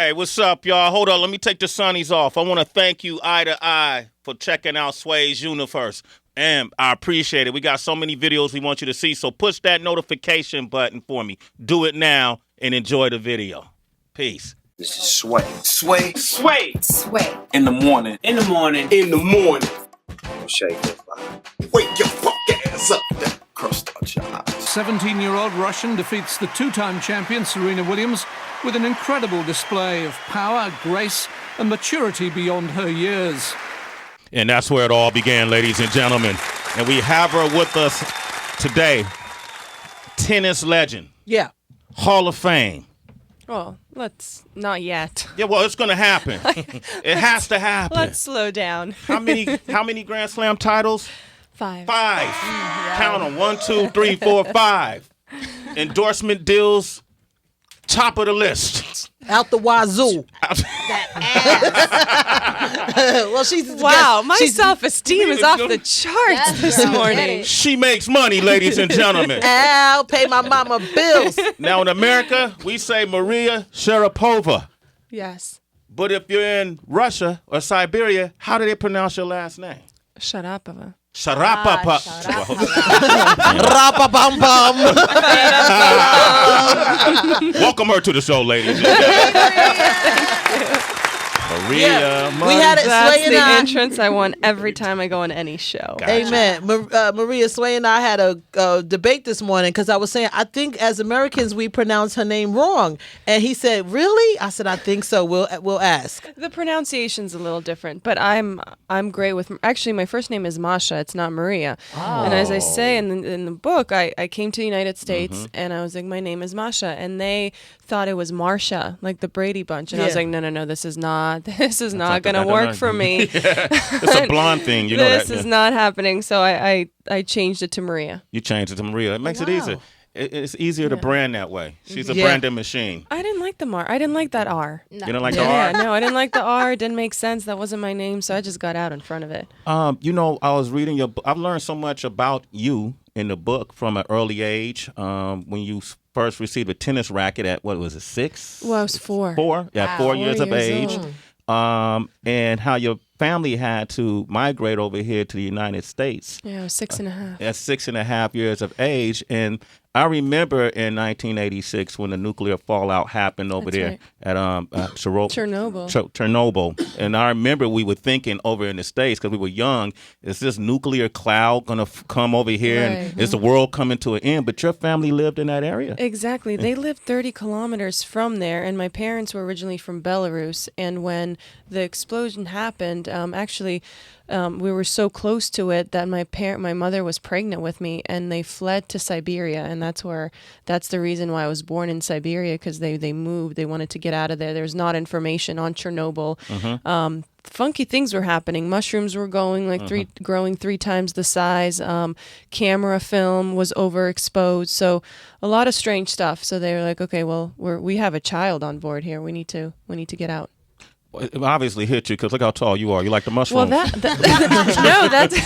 Hey, what's up, y'all? Hold on, let me take the sunnies off. I want to thank you, Eye to Eye, for checking out Sway's Universe. And I appreciate it. We got so many videos we want you to see, so push that notification button for me. Do it now and enjoy the video. Peace. This is Sway. Sway. Sway. Sway. In the morning. In the morning. In the morning. Don't shake your body. Wake your fuck ass up. That crust out your eyes. 17-year-old Russian defeats the two-time champion Serena Williams with an incredible display of power, grace, and maturity beyond her years. And that's where it all began, ladies and gentlemen. And we have her with us today. Tennis legend. Yeah. Hall of Fame. Well, let's not yet. Yeah, well, it's going to happen. It has to happen. Let's slow down. How many Grand Slam titles? 5. 5. Count them. 1, 2, 3, 4, 5. Endorsement deals, top of the list. Out the wazoo. Well, my self-esteem is off the charts this morning. She makes money, ladies and gentlemen. I'll pay my mama bills. Now in America, we say Maria Sharapova. Yes. But if you're in Russia or Siberia, how do they pronounce your last name? Sharapova. Sharapova. Rapa-bum-bum. Welcome her to the show, ladies and gentlemen. Maria. We had it. That's Sway and the I. entrance I want every time I go on any show. Gotcha. Amen. Maria, Sway and I had a debate this morning because I was saying, I think as Americans we pronounce her name wrong. And he said, really? I said, I think so. We'll ask. The pronunciation's a little different, but I'm great with. Actually, my first name is Masha. It's not Maria. Oh. And as I say in the book, I came to the United States and I was like, my name is Masha, and they thought it was Marsha, like the Brady Bunch, and I was like, no, this is not gonna work for me. It's a blonde thing, you know that. This is not happening. So I changed it to Maria. You changed it to Maria. It makes it easier. It's easier to brand that way. She's a branding machine. I didn't like the I didn't like that R. No. You don't like the R? No, I didn't like the R. It didn't make sense. That wasn't my name, so I just got out in front of it. I was reading your book. I've learned so much about you in the book from an early age. When you first received a tennis racket at, what was it, 6? Well, I was 4. 4? Yeah, 4 years of age. Old. And how your family had to migrate over here to the United States. Yeah, I was 6.5. At 6.5 years of age. And I remember in 1986 when the nuclear fallout happened over there at Chernobyl. Chernobyl. And I remember we were thinking over in the States, because we were young, is this nuclear cloud going to come over here and is the world coming to an end? But your family lived in that area. Exactly. They lived 30 kilometers from there, and my parents were originally from Belarus. And when the explosion happened, we were so close to it that my mother was pregnant with me, and they fled to Siberia, and that's the reason why I was born in Siberia, because they moved. They wanted to get out of there. There was not information on Chernobyl. Funky things were happening. Mushrooms were growing 3 times the size. Camera film was overexposed. So a lot of strange stuff. So they were like, okay, well, we have a child on board here. We need to get out. It obviously hit you, because look how tall you are. You like the mushrooms. Well, that's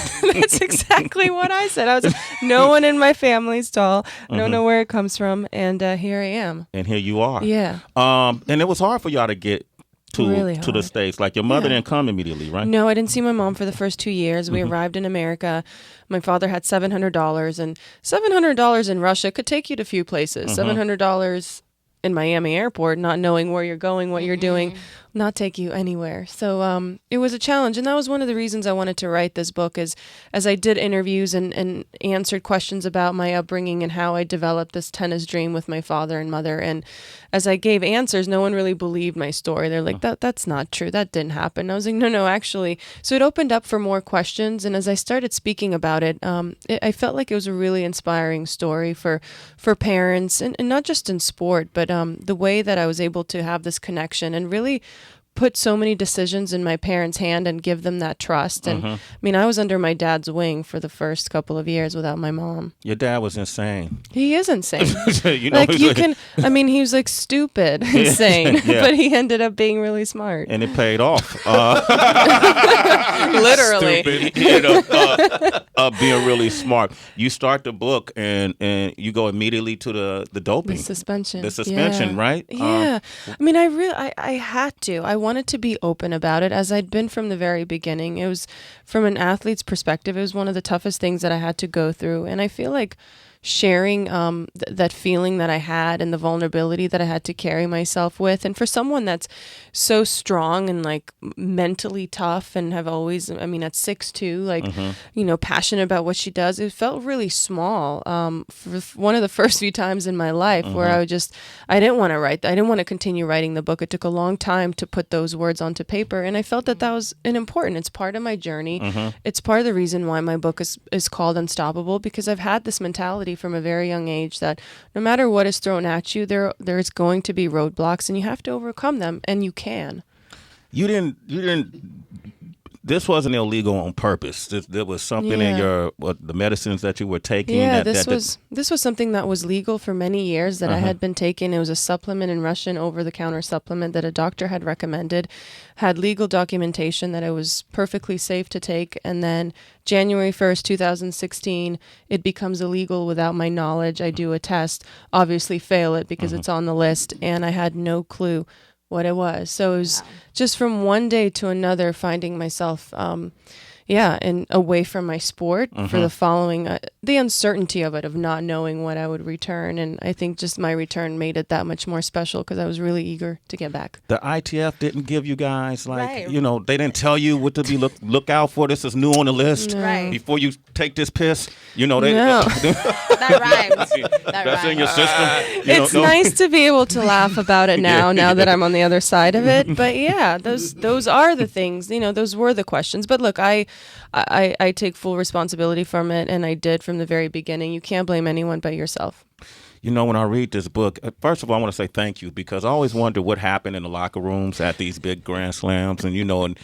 exactly what I said. I was no one in my family's tall. I don't know where it comes from, and here I am. And here you are. Yeah. And it was hard for y'all to get to the States. Like, your mother didn't come immediately, right? No, I didn't see my mom for the first 2 years. We arrived in America. My father had $700, and $700 in Russia could take you to a few places. $700 in Miami airport, not knowing where you're going, what you're doing, not take you anywhere. So it was a challenge. And that was one of the reasons I wanted to write this book, is as I did interviews and answered questions about my upbringing and how I developed this tennis dream with my father and mother. And as I gave answers, no one really believed my story. They're like, that's not true. That didn't happen. I was like, no, actually. So it opened up for more questions. And as I started speaking about it, I felt like it was a really inspiring story for parents, and not just in sport, but the way that I was able to have this connection and really put so many decisions in my parents' hand and give them that trust. And I mean, I was under my dad's wing for the first couple of years without my mom. Your dad was insane. He is insane. You know, Like he's you like- can, I mean, he was like stupid, insane, Yeah. but he ended up being really smart. and it paid off. Literally. He ended up being really smart. You start the book and you go immediately to the doping. The suspension. The suspension, Yeah. right? Yeah. I mean, I had to. I wanted to be open about it, as I'd been from the very beginning. It was, from an athlete's perspective, it was one of the toughest things that I had to go through. And I feel like sharing that feeling that I had and the vulnerability that I had to carry myself with. And for someone that's so strong and like mentally tough and have always, I mean, at 6'2", like, you know, passionate about what she does, it felt really small. For one of the first few times in my life where I didn't want to write, I didn't want to continue writing the book. It took a long time to put those words onto paper. And I felt that was important. It's part of my journey. It's part of the reason why my book is called Unstoppable, because I've had this mentality from a very young age that no matter what is thrown at you, there's going to be roadblocks and you have to overcome them, and you can. You didn't. This wasn't illegal on purpose. There was something in Yeah. the medicines that you were taking. Yeah, that this was something that was legal for many years that I had been taking. It was a supplement in Russian, over-the-counter supplement that a doctor had recommended, had legal documentation that it was perfectly safe to take. And then January 1st, 2016, it becomes illegal without my knowledge. I do a test, obviously fail it because it's on the list, and I had no clue what it was. So it was just from one day to another finding myself and away from my sport for the following, the uncertainty of it, of not knowing what I would return. And I think just my return made it that much more special because I was really eager to get back. The ITF didn't give you guys, like, Right. you know, they didn't tell you what to be look out for. This is new on the list. Right. Before you take this piss, you know, they No. That rhymes. that's in your system. You It's know, no. nice to be able to laugh about it now that I'm on the other side of it. But yeah, those are the things, you know, those were the questions. But look, I take full responsibility from it, and I did from the very beginning. You can't blame anyone but yourself. You know, when I read this book, first of all, I want to say thank you, because I always wonder what happened in the locker rooms at these big Grand Slams, and you know, and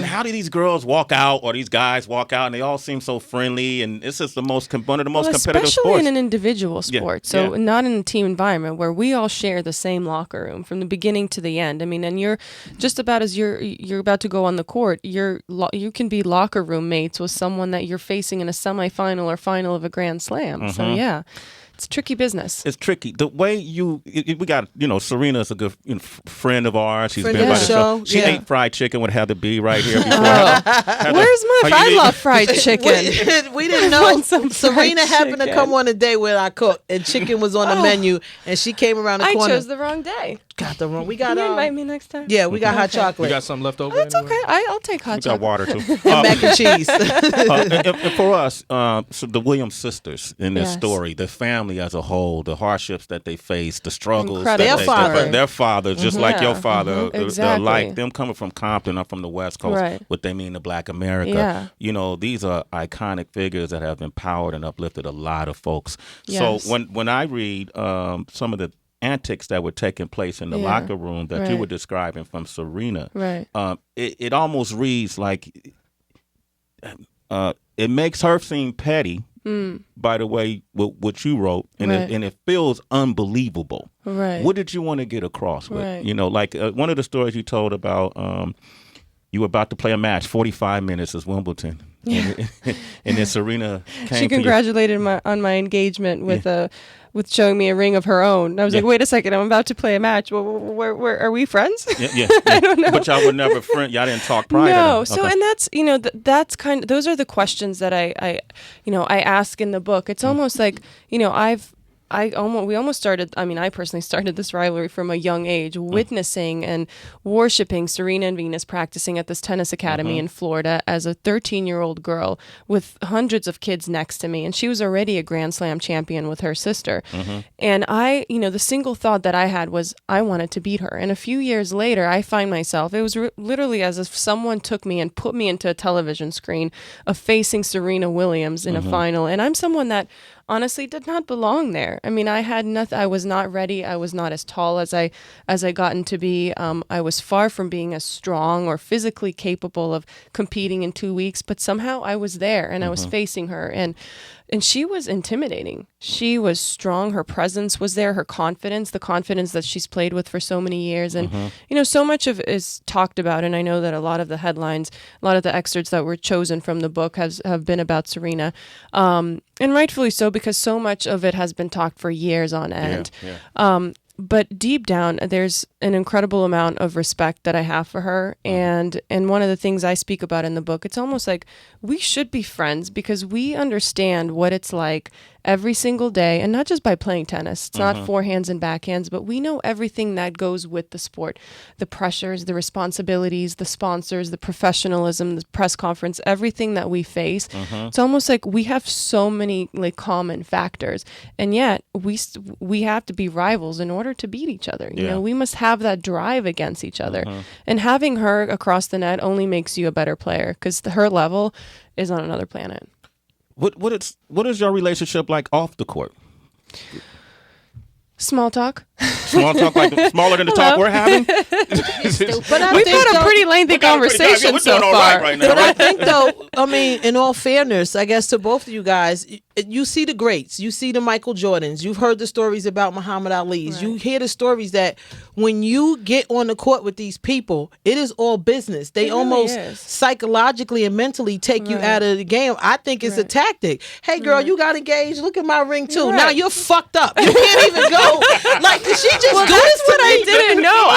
how do these girls walk out or these guys walk out, and they all seem so friendly, and this is one of the most competitive especially sports. in an individual sport, so yeah. not in a team environment where we all share the same locker room from the beginning to the end. I mean, and you're just about as you're about to go on the court, you can be locker room mates with someone that you're facing in a semifinal or final of a Grand Slam. So yeah. It's tricky business. It's tricky. The way we got, you know, Serena's a good friend of ours. She's Friend been of by the the show. show, She yeah. ate fried chicken with Heather B right here before. Where's my? How you I eat? love fried chicken. We didn't know. Want some fried Serena happened to chicken. come on a day where I cooked, and chicken was on the menu, and she came around the I corner. chose the wrong day. Got the wrong. We Can got you invite me next time? Yeah, we got hot You chocolate got something left over? That's anyway? okay. I'll take hot We got chocolate. water too. and mac and cheese. And for us, so the Williams sisters in this Yes. story, the family as a whole, the hardships that they faced, the struggles Incredible that Their father. their fathers, just like your Yeah. father, Exactly. like them coming from Compton, I'm from the West Coast, Right. what they mean to Black America. Yeah. You know, these are iconic figures that have empowered and uplifted a lot of folks. Yes. So when I read some of the antics that were taking place in the Yeah. locker room that you Right. were describing from Serena, Right. it almost reads like it makes her seem petty. By the way, what you wrote, and Right. it feels unbelievable. Right. What did you want to get across with? Right. You know, like one of the stories you told about you were about to play a match, 45 minutes is Wimbledon. Yeah. And then Serena came She to you. congratulated on my engagement with showing me a ring of her own. And I was like, Yeah. wait a second, I'm about to play a match. Well, where are we friends? Yeah. I don't know. But y'all were never friends. Y'all didn't talk prior to No, that. so Okay. and that's that's kind of, those are the questions that I ask in the book. It's almost like we almost started. I mean, I personally started this rivalry from a young age, witnessing and worshiping Serena and Venus practicing at this tennis academy in Florida as a 13-year-old girl with hundreds of kids next to me, and she was already a Grand Slam champion with her sister. And I, the single thought that I had was I wanted to beat her. And a few years later, I find myself. It was literally as if someone took me and put me into a television screen of facing Serena Williams in a final. And I'm someone that honestly did not belong there. I mean, I had nothing. I was not ready. I was not as tall as I gotten to be. I was far from being as strong or physically capable of competing in 2 weeks, but somehow I was there and I was facing her, and she was intimidating. She was strong. Her presence was there. Her confidence, the confidence that she's played with for so many years. And, so much of it is talked about. And I know that a lot of the headlines, a lot of the excerpts that were chosen from the book have been about Serena. And rightfully so, because so much of it has been talked for years on end. But deep down, there's an incredible amount of respect that I have for her. And one of the things I speak about in the book, it's almost like we should be friends because we understand what it's like every single day, and not just by playing tennis. It's not forehands and backhands, but we know everything that goes with the sport, the pressures, the responsibilities, the sponsors, the professionalism, the press conference, everything that we face. It's almost like we have so many like common factors, and yet we have to be rivals in order to beat each other. You know, we must have that drive against each other, and having her across the net only makes you a better player because her level is on another planet. What is your relationship like off the court? Small talk. Small talk, like smaller than the talk we're having? But I We've think had a pretty lengthy conversation so all far. right now, But I right? think, though, I mean, in all fairness, I guess to both of you guys, you see the greats. You see the Michael Jordans. You've heard the stories about Muhammad Ali's. Right. You hear the stories that when you get on the court with these people, it is all business. They It really almost is. psychologically and mentally take you out of the game. I think it's a tactic. Hey, girl, you got engaged. Look at my ring, too. Right. Now you're fucked up. You can't even go. Like, did she just do this That's to what I me? didn't know.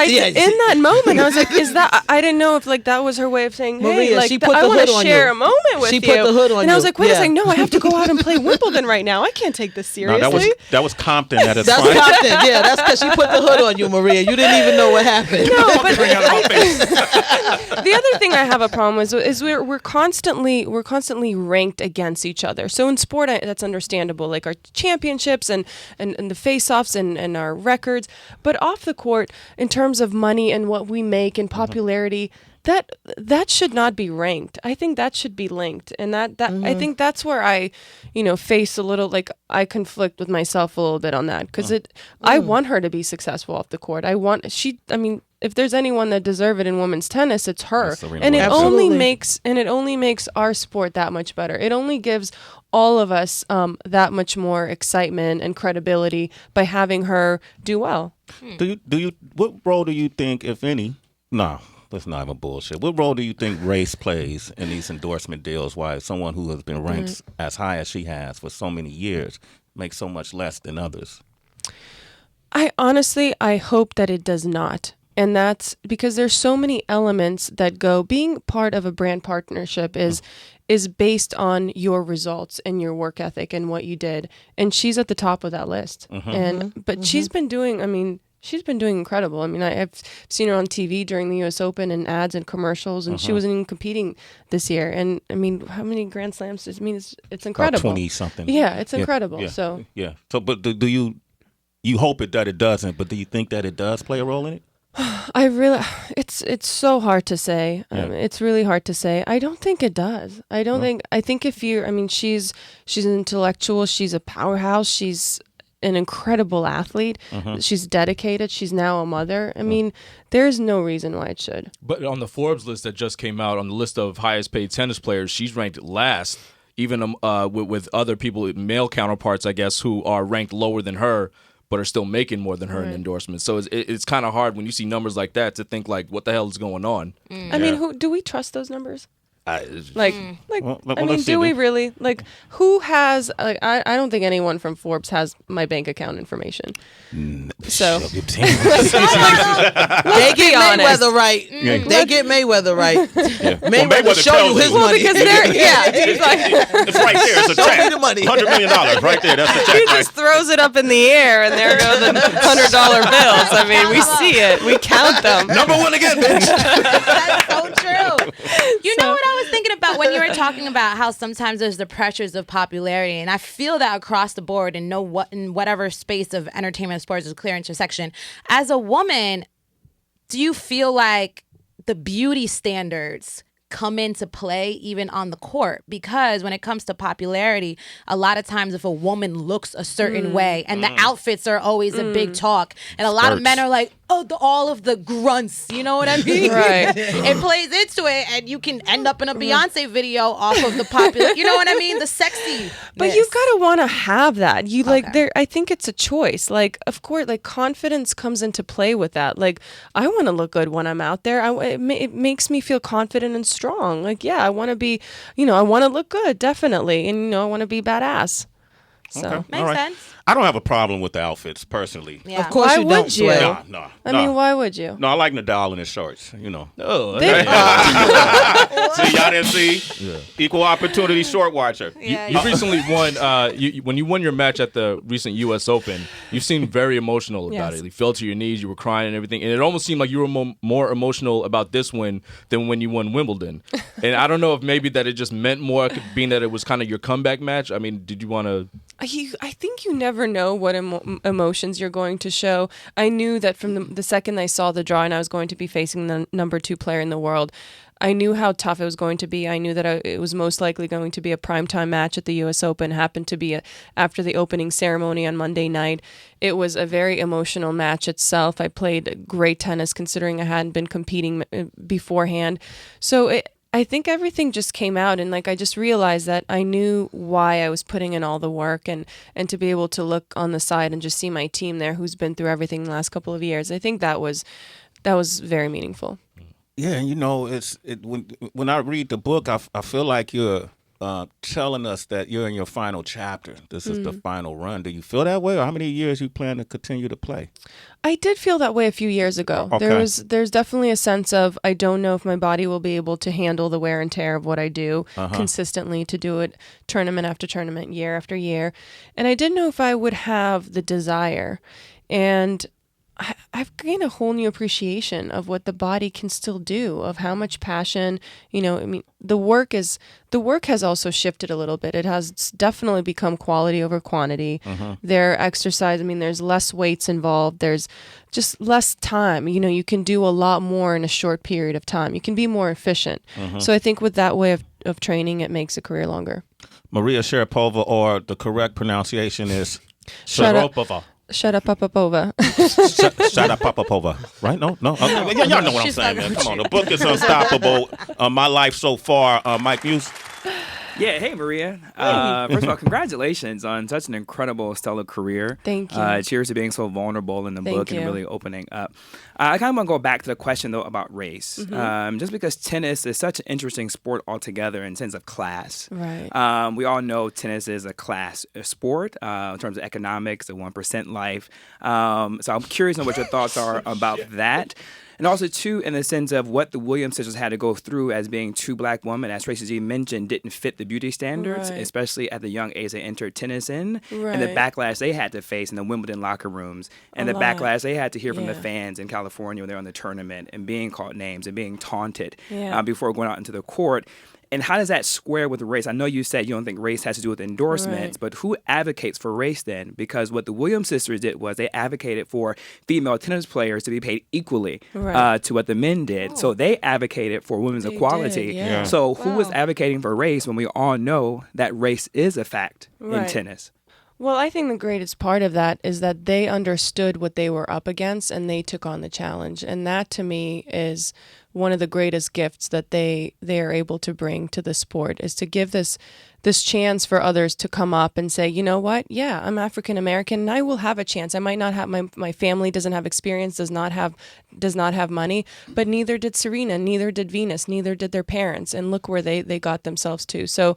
Yeah. In that moment, I was like, "Is that?" I didn't know if like that was her way of saying, "Hey, Maria, like she put I the want hood to on share you. a moment with She you." put the hood on and I was you. like, "Wait a Yeah. second, no, I have to go out and play Wimbledon right now. I can't take this No, seriously." that was Compton at its That's finest. Compton. Yeah, that's because she put the hood on you, Maria. You didn't even know what happened. No, but Bring out of my face. the other thing I have a problem with is we're constantly ranked against each other. So in sport, that's understandable, like our championships and the face-offs and our records. But off the court, in terms of money and what we make and popularity, that should not be ranked. I think that should be linked, and that I think that's where I, face a little like I conflict with myself a little bit on that because I want her to be successful off the court. If there's anyone that deserve it in women's tennis, it's her, That's Serena and it Williams. only makes our sport that much better. It only gives all of us that much more excitement and credibility by having her do well. What role do you think, if any? No, that's not even bullshit. What role do you think race plays in these endorsement deals? Why someone who has been ranked as high as she has for so many years makes so much less than others? I hope that it does not. And that's because there's so many elements that go. Being part of a brand partnership is based on your results and your work ethic and what you did. And she's at the top of that list. But she's been doing incredible. I mean, I've seen her on TV during the U.S. Open and ads and commercials, and she wasn't even competing this year. And I mean, how many Grand Slams? It's incredible. 20 something. Yeah, it's incredible. Yeah, So yeah. So, but do you hope that it doesn't? But do you think that it does play a role in it? It's so hard to say. Yeah. It's really hard to say. I don't think it does. I think she's an intellectual. She's a powerhouse. She's an incredible athlete. She's dedicated. She's now a mother. I mean, there's no reason why it should. But on the Forbes list that just came out, on the list of highest paid tennis players, she's ranked last, even with other people, male counterparts, I guess, who are ranked lower than her, but are still making more than her in endorsements. So it's kind of hard when you see numbers like that to think, like, what the hell is going on? I mean, do we trust those numbers? Let's Do see, we dude. really? Like, who has? Like, I don't think anyone from Forbes has my bank account information. So Your team. They get honest. Mayweather right. They get Mayweather right. Mayweather Mayweather show tells you his you. well, money. because they're he's like It's right there. It's a Show check. me the money. $100 million right there. That's the check. he Right? just throws it up in the air, and there go the $100 bills. I mean, we see it, we count them. Number one again, bitch. That's so true. You know what I was thinking about when you were talking about how sometimes there's the pressures of popularity, and I feel that across the board in whatever space of entertainment, sports is clear intersection. As a woman, do you feel like the beauty standards come into play even on the court, because when it comes to popularity, a lot of times if a woman looks a certain way and the outfits are always a big talk, and a lot of men are like, oh, all of the grunts, you know what I mean? Right. It plays into it, and you can end up in a Beyonce video off of the popular, you know what I mean? The sexy. But you gotta want to have that. You like there. I think it's a choice. Like, of course, like confidence comes into play with that. Like, I want to look good when I'm out there. It makes me feel confident and strong. Like, yeah, I want to be. I want to look good, definitely, and I want to be badass. So Okay. Makes All right. sense. I don't have a problem with the outfits personally. Yeah. Of course Why you would don't, you? Sway. No. I mean, why would you? No, I like Nadal in his shorts. Oh, See, y'all didn't see? Equal opportunity short watcher. You recently won. When you won your match at the recent U.S. Open, you seemed very emotional about Yes. it. You fell to your knees, you were crying and everything, and it almost seemed like you were more emotional about this win than when you won Wimbledon. And I don't know if maybe that it just meant more, being that it was kind of your comeback match. I mean, did you want to? I think you never know what emotions you're going to show. I knew that from the second I saw the draw and I was going to be facing the number 2 player in the world, I knew how tough it was going to be. I knew that it was most likely going to be a primetime match at the U.S. Open. Happened to be after the opening ceremony on Monday night. It was a very emotional match itself. I played great tennis considering I hadn't been competing beforehand. So I think everything just came out, and I just realized that I knew why I was putting in all the work, and to be able to look on the side and just see my team there who's been through everything the last couple of years. I think that was very meaningful. Yeah, and when I read the book, I feel like you're telling us that you're in your final chapter. This is the final run. Do you feel that way, or how many years you plan to continue to play? I did feel that way a few years ago. Okay. There's definitely a sense of I don't know if my body will be able to handle the wear and tear of what I do consistently, to do it tournament after tournament, year after year. And I didn't know if I would have the desire. And I've gained a whole new appreciation of what the body can still do, of how much passion, I mean, the work has also shifted a little bit. It has definitely become quality over quantity. Their exercise, I mean, there's less weights involved. There's just less time. You can do a lot more in a short period of time. You can be more efficient. So I think with that way of training, it makes a career longer. Maria Sharapova, or the correct pronunciation is Sharapova. Shut up, Popova. Shut up, Popova. Right? No. Y'all know what I'm saying, man. Come on, the book is unstoppable. My life so far. Mike Muse. Yeah, hey Maria. First of all, congratulations on such an incredible, stellar career. Thank you. Cheers to being so vulnerable in the Thank book you. and really opening up. I kind of want to go back to the question though about race, just because tennis is such an interesting sport altogether in sense of class. Right. We all know tennis is a class sport in terms of economics, the 1% life. So I'm curious on what your thoughts are about that. And also, too, in the sense of what the Williams sisters had to go through as being 2 black women, as Tracy G mentioned, didn't fit the beauty standards, Right. especially at the young age they entered tennis in, Right. and the backlash they had to face in the Wimbledon locker rooms, and A the lot. backlash they had to hear from the Yeah. fans in California when they were in the tournament, and being called names and being taunted Yeah. before going out into the court. And how does that square with race? I know you said you don't think race has to do with endorsements, Right. but who advocates for race then? Because what the Williams sisters did was they advocated for female tennis players to be paid equally Right. to what the men did. So they advocated for women's They equality. did, yeah. So who was Wow. advocating for race when we all know that race is a fact in Right. tennis? Well, I think the greatest part of that is that they understood what they were up against and they took on the challenge. And that to me is one of the greatest gifts that they are able to bring to the sport, is to give this chance for others to come up and say, you know what? Yeah, I'm African American and I will have a chance. I might not have my family doesn't have experience, does not have money, but neither did Serena, neither did Venus, neither did their parents. And look where they got themselves to. So,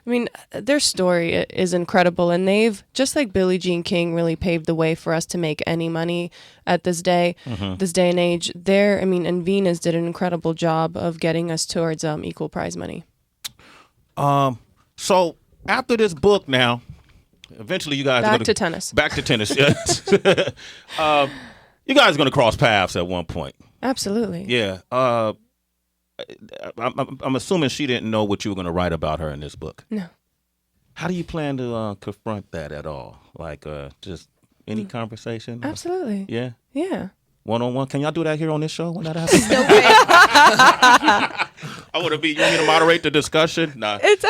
I mean, their story is incredible, and they've, just like Billie Jean King really paved the way for us to make any money at this day and age. And Venus did an incredible job of getting us towards equal prize money. So after this book, now, eventually you guys are Back gonna, to tennis. Back to tennis. Yes. You guys are going to cross paths at one point. Absolutely. Yeah. I'm assuming she didn't know what you were going to write about her in this book. No. How do you plan to confront that at all? Like just any conversation? Absolutely. Yeah. Yeah. One-on-one. Can y'all do that here on this show when that happens? I want to be. You want me to moderate the discussion? Nah. It's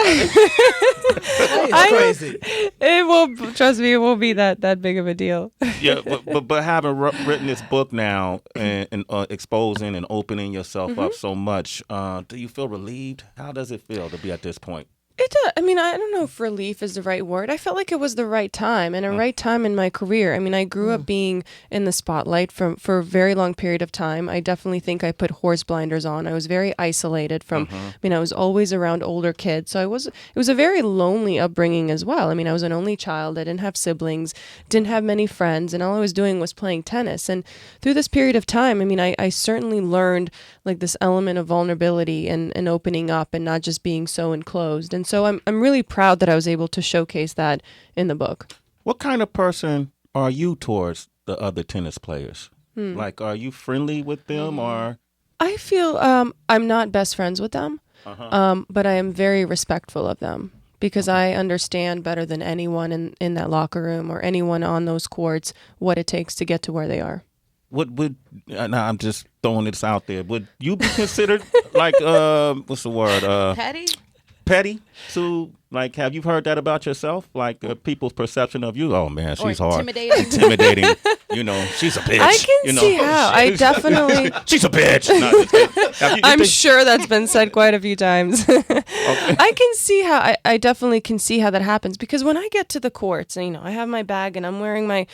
crazy. It will, trust me, it won't be that big of a deal. Yeah, but having written this book now and exposing and opening yourself up so much, do you feel relieved? How does it feel to be at this point? It does. I mean, I don't know if relief is the right word. I felt like it was the right time and a right time in my career. I mean, I grew up being in the spotlight for a very long period of time. I definitely think I put horse blinders on. I was very isolated from, I mean, I was always around older kids. So it was a very lonely upbringing as well. I mean, I was an only child. I didn't have siblings, didn't have many friends, and all I was doing was playing tennis. And through this period of time, I mean, I certainly learned like this element of vulnerability and opening up and not just being so enclosed. And so I'm really proud that I was able to showcase that in the book. What kind of person are you towards the other tennis players? Like, are you friendly with them or? I feel I'm not best friends with them, but I am very respectful of them because I understand better than anyone in that locker room or anyone on those courts what it takes to get to where they are. Would now I'm just throwing this out there. Would you be considered like what's the word? Petty to like, have you heard that about yourself? Like people's perception of you? Oh man, she's or hard, intimidating. You know, she's a bitch. I can you know? see how. I definitely. She's a bitch. No, just kidding. I'm sure that's been said quite a few times. I can see how. I definitely can see how that happens because when I get to the courts, and, you know, I have my bag and I'm wearing my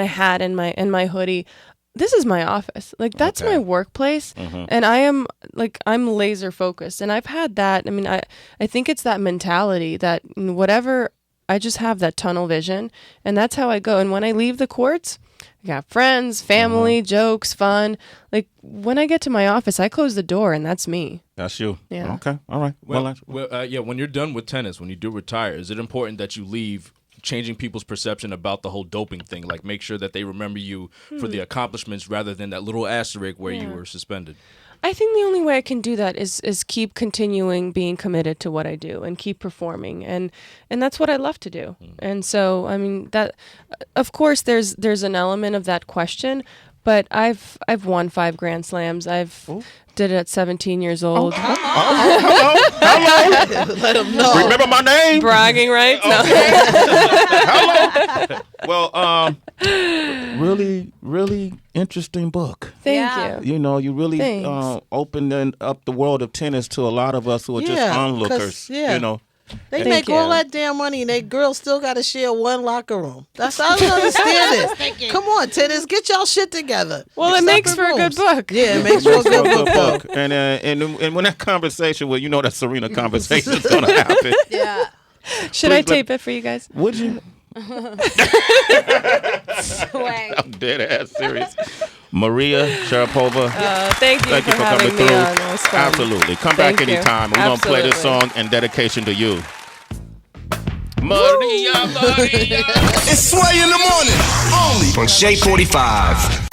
hat and my hoodie. This is my office. Like, that's my workplace. And I'm laser focused. And I've had that. I mean, I think it's that mentality that whatever, I just have that tunnel vision. And that's how I go. And when I leave the courts, I got friends, family, jokes, fun. Like, when I get to my office, I close the door and that's me. That's you. Yeah. Okay. All right. Well, when you're done with tennis, when you do retire, is it important that you leave changing people's perception about the whole doping thing? Like, make sure that they remember you for the accomplishments rather than that little asterisk where you were suspended. I think the only way I can do that is keep continuing being committed to what I do and keep performing, and that's what I love to do. And so, I mean, that of course there's an element of that question, but I've won 5 Grand Slams. Did it at 17 years old. Hello. Let them know. Remember my name? Bragging rights. Hello. Well, really, really interesting book. Thank you. You know, you really opened up the world of tennis to a lot of us who are just onlookers. You know, they make all that damn money and they girls still got to share one locker room. That's I don't understand this. Come on, tennis, get y'all shit together. Well, it makes for a good book. Yeah, it makes for a good book. And when that conversation, well, you know that Serena conversation is gonna happen. Yeah. Should I tape it for you guys? Would you? Sway. I'm dead ass serious. Maria Sharapova. Thank you for coming having through. me on. It was fun. Absolutely. Come Thank back you. anytime. We're going to play this song in dedication to you. Maria. It's Sway in the morning, only on Shea 45.